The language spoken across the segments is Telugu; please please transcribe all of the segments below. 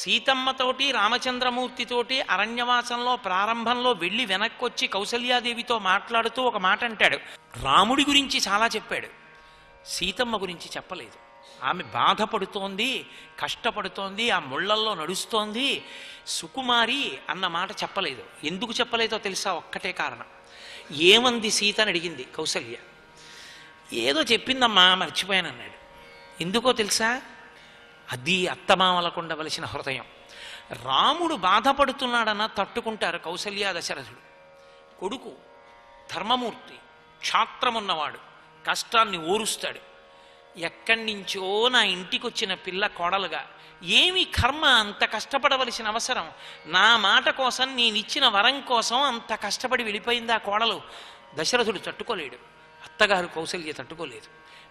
సీతమ్మతోటి రామచంద్రమూర్తితోటి అరణ్యవాసంలో ప్రారంభంలో వెళ్ళి వెనక్కొచ్చి కౌసల్యాదేవితో మాట్లాడుతూ ఒక మాట అంటాడు. రాముడి గురించి చాలా చెప్పాడు, సీతమ్మ గురించి చెప్పలేదు. ఆమె బాధపడుతోంది, కష్టపడుతోంది, ఆ ముళ్ళల్లో నడుస్తోంది, సుకుమారి అన్న మాట చెప్పలేదు. ఎందుకు చెప్పలేదో తెలుసా? ఒక్కటే కారణం. ఏమంది సీత అని అడిగింది కౌసల్య. ఏదో చెప్పిందమ్మా, మర్చిపోయానన్నాడు. ఎందుకో తెలుసా? అది అత్తమామలకు ఉండవలసిన హృదయం. రాముడు బాధపడుతున్నాడన్న తట్టుకుంటారు కౌసల్య దశరథుడు. కొడుకు ధర్మమూర్తి, క్షాత్రమున్నవాడు, కష్టాన్ని ఓరుస్తాడు. ఎక్కడి నుంచో నా ఇంటికి వచ్చిన పిల్ల కోడలుగా, ఏమి కర్మ అంత కష్టపడవలసిన అవసరం? నా మాట కోసం, నేనిచ్చిన వరం కోసం అంత కష్టపడి వెళ్ళిపోయింది ఆ కోడలు. దశరథుడు తట్టుకోలేడు, అత్తగారు కౌసల్య తట్టుకోలేదు.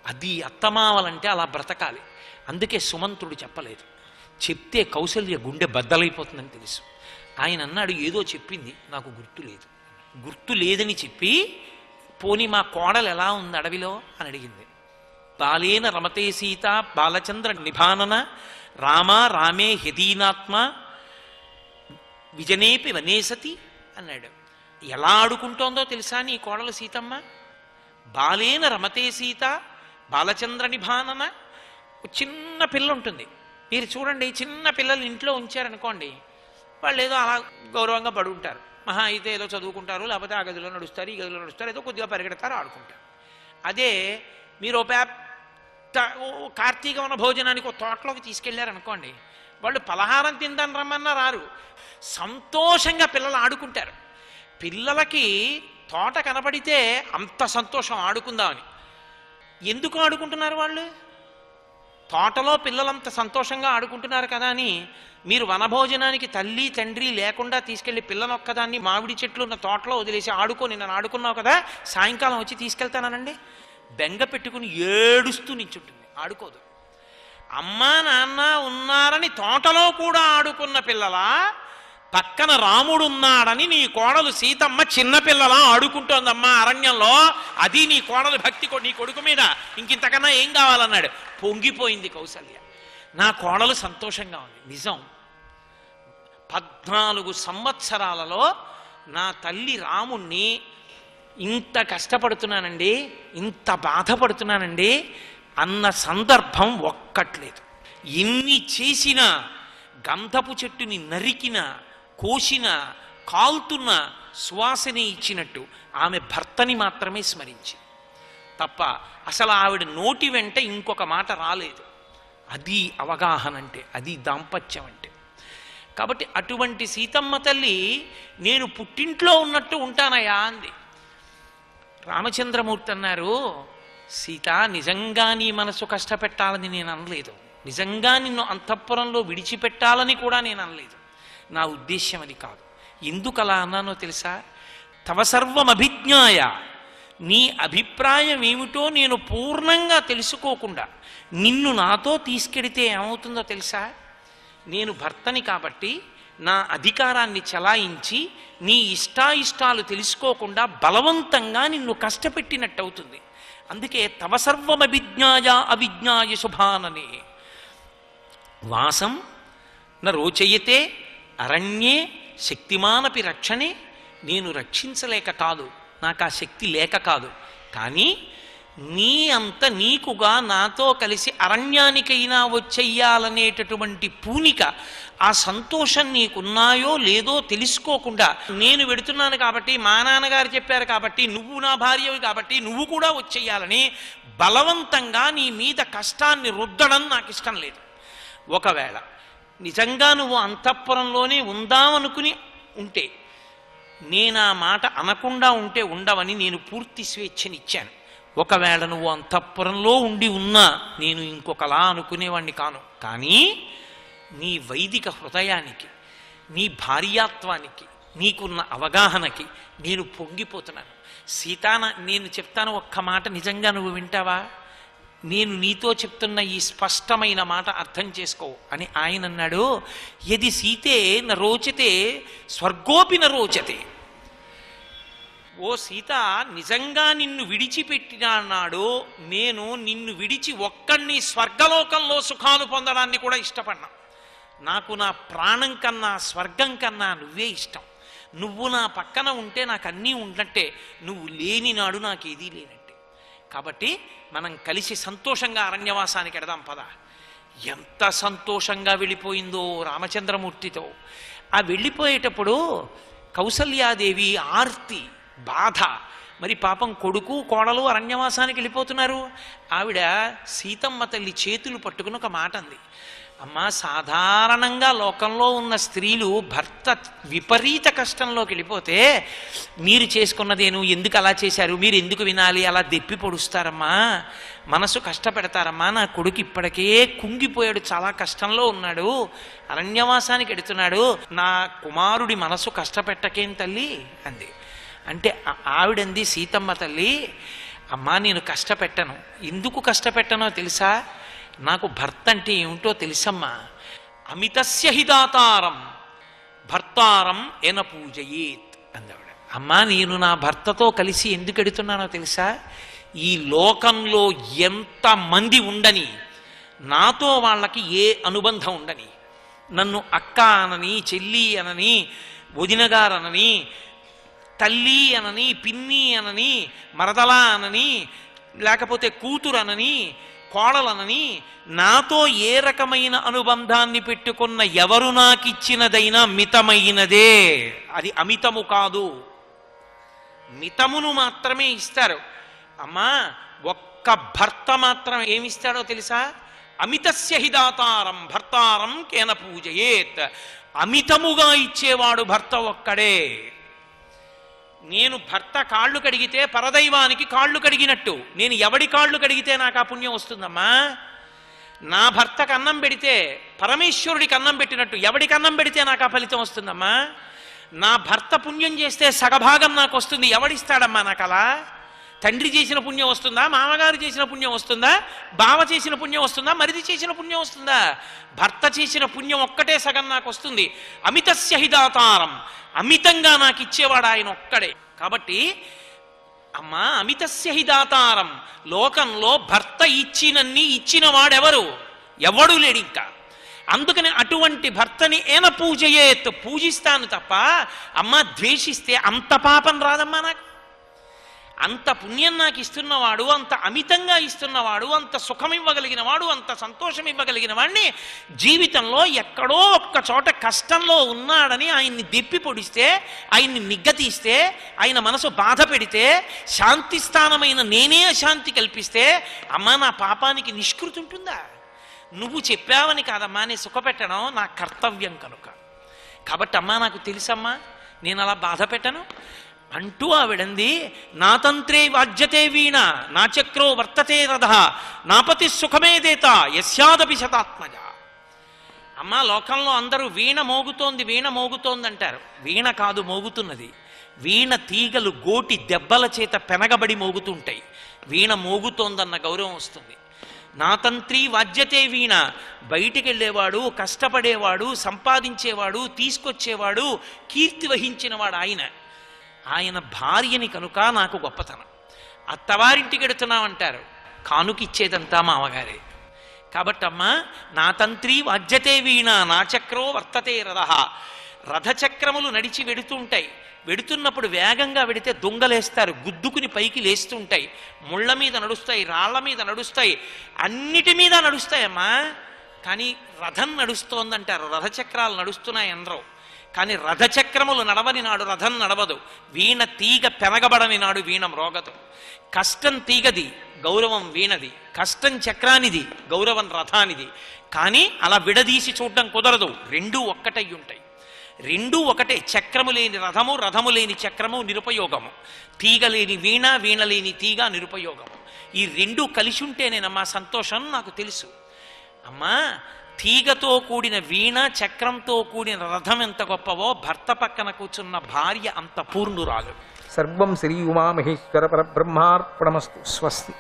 అది అత్తమావలంటే అలా బ్రతకాలి. అందుకే సుమంతుడు చెప్పలేదు. చెప్తే కౌసల్య గుండె బద్దలైపోతుందని తెలుసు. ఆయన అన్నాడు, ఏదో చెప్పింది, నాకు గుర్తు లేదు. గుర్తు లేదని చెప్పి, పోని మా కోడలు ఎలా ఉంది అడవిలో అని అడిగింది. బాలేన రమతే సీత బాలచంద్ర నిభానన రామా రామే హ్యదీనాత్మ విజనేపి వనేసతి అన్నాడు. ఎలా ఆడుకుంటోందో తెలుసా నీ కోడలు సీతమ్మ? బాలేన రమతే సీత బాలచంద్ర నిభానన. చిన్న పిల్ల ఉంటుంది, మీరు చూడండి, చిన్న పిల్లలు ఇంట్లో ఉంచారనుకోండి, వాళ్ళు ఏదో అలా గౌరవంగా పడి ఉంటారు. మహా అయితే ఏదో చదువుకుంటారు, లేకపోతే ఆ గదిలో నడుస్తారు, ఈ గదిలో నడుస్తారు, ఏదో కొద్దిగా పరిగెడతారు, ఆడుకుంటారు. అదే మీరు కార్తీక వన భోజనానికి ఒక తోటలోకి తీసుకెళ్లారనుకోండి, వాళ్ళు పలహారం తిందని రమ్మన్నా రారు, సంతోషంగా పిల్లలు ఆడుకుంటారు. పిల్లలకి తోట కనబడితే అంత సంతోషం ఆడుకుందామని. ఎందుకు ఆడుకుంటున్నారు వాళ్ళు? తోటలో పిల్లలంత సంతోషంగా ఆడుకుంటున్నారు కదా అని మీరు వనభోజనానికి తల్లి తండ్రి లేకుండా తీసుకెళ్లి పిల్లనొక్కదాన్ని మామిడి చెట్లు ఉన్న తోటలో వదిలేసి ఆడుకొని, నన్ను ఆడుకున్నావు కదా, సాయంకాలం వచ్చి తీసుకెళ్తానండి, బెంగ పెట్టుకుని ఏడుస్తూ నించుంటుంది, ఆడుకోదు. అమ్మా నాన్న ఉన్నారని తోటలో కూడా ఆడుకున్న పిల్లలా, పక్కన రాముడు ఉన్నాడని నీ కోడలు సీతమ్మ చిన్నపిల్లలా ఆడుకుంటోందమ్మా అరణ్యంలో. అది నీ కోడలు భక్తి నీ కొడుకు మీద, ఇంకింతకన్నా ఏం కావాలన్నాడు. పొంగిపోయింది కౌసల్య. నా కోడలు సంతోషంగా ఉంది. నిజం, 14 సంవత్సరాలలో నా తల్లి రాముణ్ణి ఇంత కష్టపడుతున్నానండి, ఇంత బాధపడుతున్నానండి అన్న సందర్భం ఒక్కట్లేదు. ఎన్ని చేసినా, గంధపు చెట్టుని నరికిన, కోసిన, కాల్తున్న, సువాసన ఇచ్చినట్టు ఆమె భర్తని మాత్రమే స్మరించి తప్ప అసలు ఆవిడ నోటి వెంట ఇంకొక మాట రాలేదు. అది అవగాహన అంటే, అది దాంపత్యం అంటే. కాబట్టి అటువంటి సీతమ్మ తల్లి నేను పుట్టింట్లో ఉన్నట్టు ఉంటానయా అంది. రామచంద్రమూర్తి అన్నారు, సీత నిజంగా నీ మనసు కష్టపెట్టాలని నేను అనలేదు, నిజంగా నిన్ను అంతఃపురంలో విడిచిపెట్టాలని కూడా నేను అనలేదు. నా ఉద్దేశ్యం అది కాదు. ఎందుకు అలా అన్నానో తెలుసా? తవ సర్వం అభిజ్ఞాయ, నీ అభిప్రాయం ఏమిటో నేను పూర్ణంగా తెలుసుకోకుండా నిన్ను నాతో తీసుకెడితే ఏమవుతుందో తెలుసా? నేను భర్తని కాబట్టి నా అధికారాన్ని చలాయించి నీ ఇష్టాయిష్టాలు తెలుసుకోకుండా బలవంతంగా నిన్ను కష్టపెట్టినట్టు అవుతుంది. అందుకే తవ సర్వమభిజ్ఞాయ అవిజ్ఞాయ శుభాననే వాసం న రోచయతే అరణ్యే శక్తిమానపి రక్షణే. నేను రక్షించలేక కాదు, నాకు ఆ శక్తి లేక కాదు, కానీ నీ అంత నీకుగా నాతో కలిసి అరణ్యానికైనా వచ్చేయాలనేటటువంటి పూనిక, ఆ సంతోషం నీకున్నాయో లేదో తెలుసుకోకుండా నేను వెడుతున్నాను కాబట్టి, మా నాన్నగారు చెప్పారు కాబట్టి, నువ్వు నా భార్యవి కాబట్టి నువ్వు కూడా వచ్చేయాలని బలవంతంగా నీ మీద కష్టాన్ని రుద్దడం నాకు ఇష్టం లేదు. ఒకవేళ నిజంగా నువ్వు అంతఃపురంలోనే ఉందామనుకుని ఉంటే, నేను ఆ మాట అనకుండా ఉంటే ఉండవని నేను పూర్తి స్వేచ్ఛనిచ్చాను. ఒకవేళ నువ్వు అంతఃపురంలో ఉండి ఉన్నా నేను ఇంకొకలా అనుకునేవాణ్ణి కాను. కానీ నీ వైదిక హృదయానికి, నీ భార్యాత్వానికి, నీకున్న అవగాహనకి నేను పొంగిపోతున్నాను. సీతాన, నేను చెప్తాను ఒక్క మాట, నిజంగా నువ్వు వింటావా? నేను నీతో చెప్తున్న ఈ స్పష్టమైన మాట అర్థం చేసుకో అని ఆయన అన్నాడు. యది సీతే న రోచతే స్వర్గోపి న రోచతే. ఓ సీత, నిజంగా నిన్ను విడిచిపెట్టినాడు, నేను నిన్ను విడిచి ఒక్కడిని స్వర్గలోకంలో సుఖాలు పొందడాన్ని కూడా ఇష్టపడినా. నాకు నా ప్రాణం కన్నా స్వర్గం కన్నా నువ్వే ఇష్టం. నువ్వు నా పక్కన ఉంటే నాకు అన్నీ ఉన్నట్టే, నువ్వు లేని నాడు నాకేదీ లేనట్టే. కాబట్టి మనం కలిసి సంతోషంగా అరణ్యవాసానికి ఎడదాం పద. ఎంత సంతోషంగా వెళ్ళిపోయిందో రామచంద్రమూర్తితో. ఆ వెళ్ళిపోయేటప్పుడు కౌసల్యాదేవి ఆర్తి, బాధ. మరి పాపం కొడుకు కోడలు అరణ్యవాసానికి వెళ్ళిపోతున్నారు. ఆవిడ సీతమ్మ తల్లి చేతులు పట్టుకుని ఒక మాట అంది. అమ్మా, సాధారణంగా లోకంలో ఉన్న స్త్రీలు భర్త విపరీత కష్టంలోకి వెళ్ళిపోతే మీరు చేసుకున్నదేను, ఎందుకు అలా చేశారు, మీరు ఎందుకు వినాలి, అలా దెప్పి పొడుస్తారమ్మా, మనసు కష్టపెడతారమ్మా. నా కొడుకు ఇప్పటికే కుంగిపోయాడు, చాలా కష్టంలో ఉన్నాడు, అరణ్యవాసానికి ఎడుతున్నాడు, నా కుమారుడి మనసు కష్టపెట్టకేం తల్లి అంది. అంటే ఆవిడంది సీతమ్మ తల్లి, అమ్మా నేను కష్టపెట్టను. ఎందుకు కష్టపెట్టనో తెలుసా? నాకు భర్త అంటే ఏమిటో తెలుసమ్మా. అమితస్య హిదాతారం భర్తారం ఎన పూజయేత్ అందావిడ. అమ్మా నేను నా భర్తతో కలిసి ఎందుకు ఎడుతున్నానో తెలుసా? ఈ లోకంలో ఎంతమంది ఉండని, నాతో వాళ్ళకి ఏ అనుబంధం ఉండని, నన్ను అక్క అనని, చెల్లి అనని, వదినగారనని, తల్లి అనని, పిన్ని అనని, మరదలా అనని, లేకపోతే కూతురు అనని, కోడలనని, నాతో ఏ రకమైన అనుబంధాన్ని పెట్టుకున్న ఎవరు నాకిచ్చినదైనా మితమైనదే, అది అమితము కాదు, మితమును మాత్రమే ఇస్తారు. అమ్మా ఒక్క భర్త మాత్రం ఏమిస్తాడో తెలుసా? అమితస్య హిదాతారం భర్తారం కేన పూజయేత్. అమితముగా ఇచ్చేవాడు భర్త ఒక్కడే. నేను భర్త కాళ్ళు కడిగితే పరదైవానికి కాళ్ళు కడిగినట్టు. నేను ఎవడి కాళ్ళు కడిగితే నాకు ఆ పుణ్యం వస్తుందమ్మా? నా భర్తకు అన్నం పెడితే పరమేశ్వరుడికి అన్నం పెట్టినట్టు. ఎవడికి అన్నం పెడితే నాకు ఆ ఫలితం వస్తుందమ్మా? నా భర్త పుణ్యం చేస్తే సగభాగం నాకు వస్తుంది. ఎవడిస్తాడమ్మా నాకు అలా? తండ్రి చేసిన పుణ్యం వస్తుందా? మామగారు చేసిన పుణ్యం వస్తుందా? బావ చేసిన పుణ్యం వస్తుందా? మరిది చేసిన పుణ్యం వస్తుందా? భర్త చేసిన పుణ్యం ఒక్కటే సగం నాకు వస్తుంది. అమితస్య హిదాతారం, అమితంగా నాకు ఇచ్చేవాడు ఆయన ఒక్కడే. కాబట్టి అమ్మా అమితస్య హిదాతారం, లోకంలో భర్త ఇచ్చినన్ని ఇచ్చిన వాడెవరు? ఎవడు లేడు ఇంకా. అందుకని అటువంటి భర్తని ఏన పూజయేత్, పూజిస్తాను తప్ప అమ్మ ద్వేషిస్తే అంత పాపం రాదమ్మా నాకు. అంత పుణ్యం నాకు ఇస్తున్నవాడు, అంత అమితంగా ఇస్తున్నవాడు, అంత సుఖం ఇవ్వగలిగిన వాడు, అంత సంతోషం ఇవ్వగలిగిన వాడిని జీవితంలో ఎక్కడో ఒక్క చోట కష్టంలో ఉన్నాడని ఆయన్ని దెప్పి పొడిస్తే, ఆయన్ని నిగ్గతీస్తే, ఆయన మనసు బాధ పెడితే, శాంతి స్థానమైన నేనే అశాంతి కల్పిస్తే అమ్మా నా పాపానికి నిష్కృతి ఉంటుందా? నువ్వు చెప్పావని కాదమ్మా నేను సుఖపెట్టడం నా కర్తవ్యం కనుక. కాబట్టి అమ్మా నాకు తెలుసమ్మా, నేను అలా బాధ పెట్టను అంటూ ఆవిడంది. నా తంత్రే వాజ్యతే వీణ, నా చక్రో వర్తతే రథ, నాపతి సుఖమేదేత యస్యాదపి శతాత్మజ. అమ్మా లోకంలో అందరూ వీణ మోగుతోంది, వీణ మోగుతోంది అంటారు. వీణ కాదు మోగుతున్నది, వీణ తీగలు గోటి దెబ్బల చేత పెనగబడి మోగుతుంటాయి. వీణ మోగుతోందన్న గౌరవం వస్తుంది. నా తంత్రి వాజ్యతే వీణ, బయటికి వెళ్ళేవాడు, కష్టపడేవాడు, సంపాదించేవాడు, తీసుకొచ్చేవాడు, కీర్తి వహించినవాడు ఆయన. ఆయన భార్యని కనుక నాకు గొప్పతనం. అత్తవారింటికి ఎడుతున్నామంటారు, కానుకిచ్చేదంతా మామగారే. కాబట్టమ్మా నా తంత్రి వాజ్యతే వీణ, నా చక్రో వర్తతే రథ. రథచక్రములు నడిచి వెడుతుంటాయి. వెడుతున్నప్పుడు వేగంగా వెడితే దొంగలేస్తారు, గుద్దుకుని పైకి లేస్తుంటాయి, ముళ్ళ మీద నడుస్తాయి, రాళ్ల మీద నడుస్తాయి, అన్నిటి మీద నడుస్తాయమ్మా. కానీ రథం నడుస్తోందంటారు, రథచక్రాలు నడుస్తున్నాయి అనరు. కానీ రథచక్రములు నడవని నాడు రథం నడవదు, వీణ తీగ పెనగబడని నాడు వీణ మ్రోగదు. కష్టం తీగది, గౌరవం వీణది, కష్టం చక్రానిది, గౌరవం రథానిది. కానీ అలా విడదీసి చూడడం కుదరదు, రెండూ ఒక్కటై ఉంటాయి. రెండూ ఒకటే. చక్రము లేని రథము, రథము లేని చక్రము నిరుపయోగము, తీగ లేని వీణ, వీణ లేని తీగ నిరుపయోగము. ఈ రెండూ కలిసి ఉంటేనేనమ్మా సంతోషం నాకు తెలుసు. అమ్మా తీగతో కూడిన వీణ, చక్రంతో కూడిన రథం ఎంత గొప్పవో, భర్త పక్కన కూర్చున్న భార్య అంత పూర్ణురాలు. సర్వం శ్రీ ఉమామహేశ్వర పరబ్రహ్మార్పణమస్తు. స్వస్తి.